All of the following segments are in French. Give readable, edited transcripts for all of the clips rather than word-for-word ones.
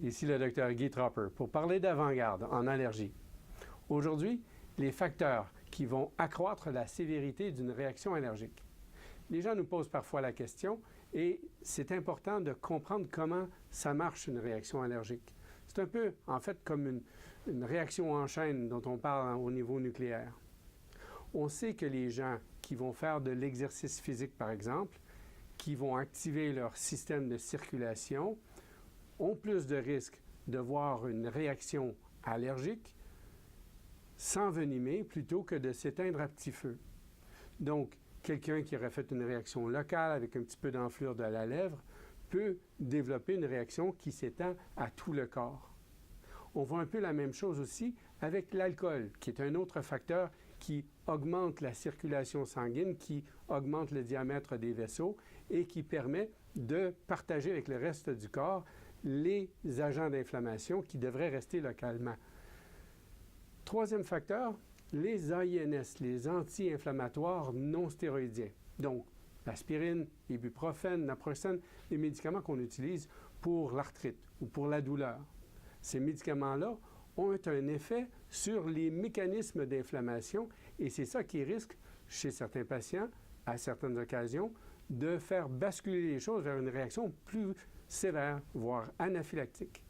Ici le Dr Guy Tropper pour parler d'avant-garde en allergie. Aujourd'hui, les facteurs qui vont accroître la sévérité d'une réaction allergique. Les gens nous posent parfois la question et c'est important de comprendre comment ça marche une réaction allergique. C'est un peu, en fait, comme une réaction en chaîne dont on parle au niveau nucléaire. On sait que les gens qui vont faire de l'exercice physique, par exemple, qui vont activer leur système de circulation, ont plus de risques de voir une réaction allergique s'envenimer plutôt que de s'éteindre à petit feu. Donc, quelqu'un qui aurait fait une réaction locale avec un petit peu d'enflure de la lèvre peut développer une réaction qui s'étend à tout le corps. On voit un peu la même chose aussi avec l'alcool, qui est un autre facteur qui augmente la circulation sanguine, qui augmente le diamètre des vaisseaux et qui permet de partager avec le reste du corps les agents d'inflammation qui devraient rester localement. Troisième facteur, les AINS, les anti-inflammatoires non stéroïdiens. Donc, l'aspirine, l'ibuprofène, naproxène, les médicaments qu'on utilise pour l'arthrite ou pour la douleur. Ces médicaments-là ont un effet sur les mécanismes d'inflammation et c'est ça qui risque, chez certains patients, à certaines occasions, de faire basculer les choses vers une réaction plus sévère, voire anaphylactique.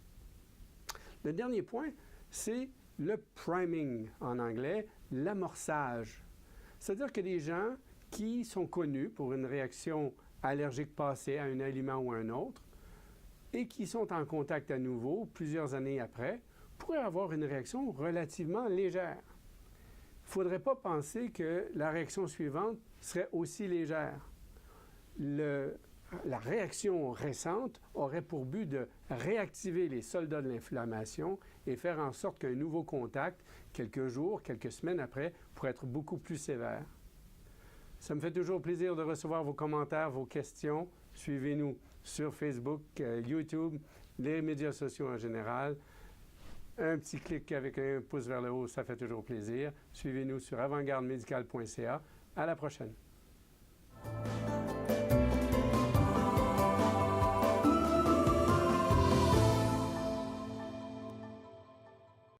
Le dernier point, c'est le priming en anglais, l'amorçage. C'est-à-dire que les gens qui sont connus pour une réaction allergique passée à un aliment ou à un autre et qui sont en contact à nouveau plusieurs années après pourraient avoir une réaction relativement légère. Il ne faudrait pas penser que la réaction suivante serait aussi légère. La réaction récente aurait pour but de réactiver les soldats de l'inflammation et faire en sorte qu'un nouveau contact, quelques jours, quelques semaines après, pourrait être beaucoup plus sévère. Ça me fait toujours plaisir de recevoir vos commentaires, vos questions. Suivez-nous sur Facebook, YouTube, les médias sociaux en général. Un petit clic avec un pouce vers le haut, ça fait toujours plaisir. Suivez-nous sur avantgardemedical.ca. À la prochaine.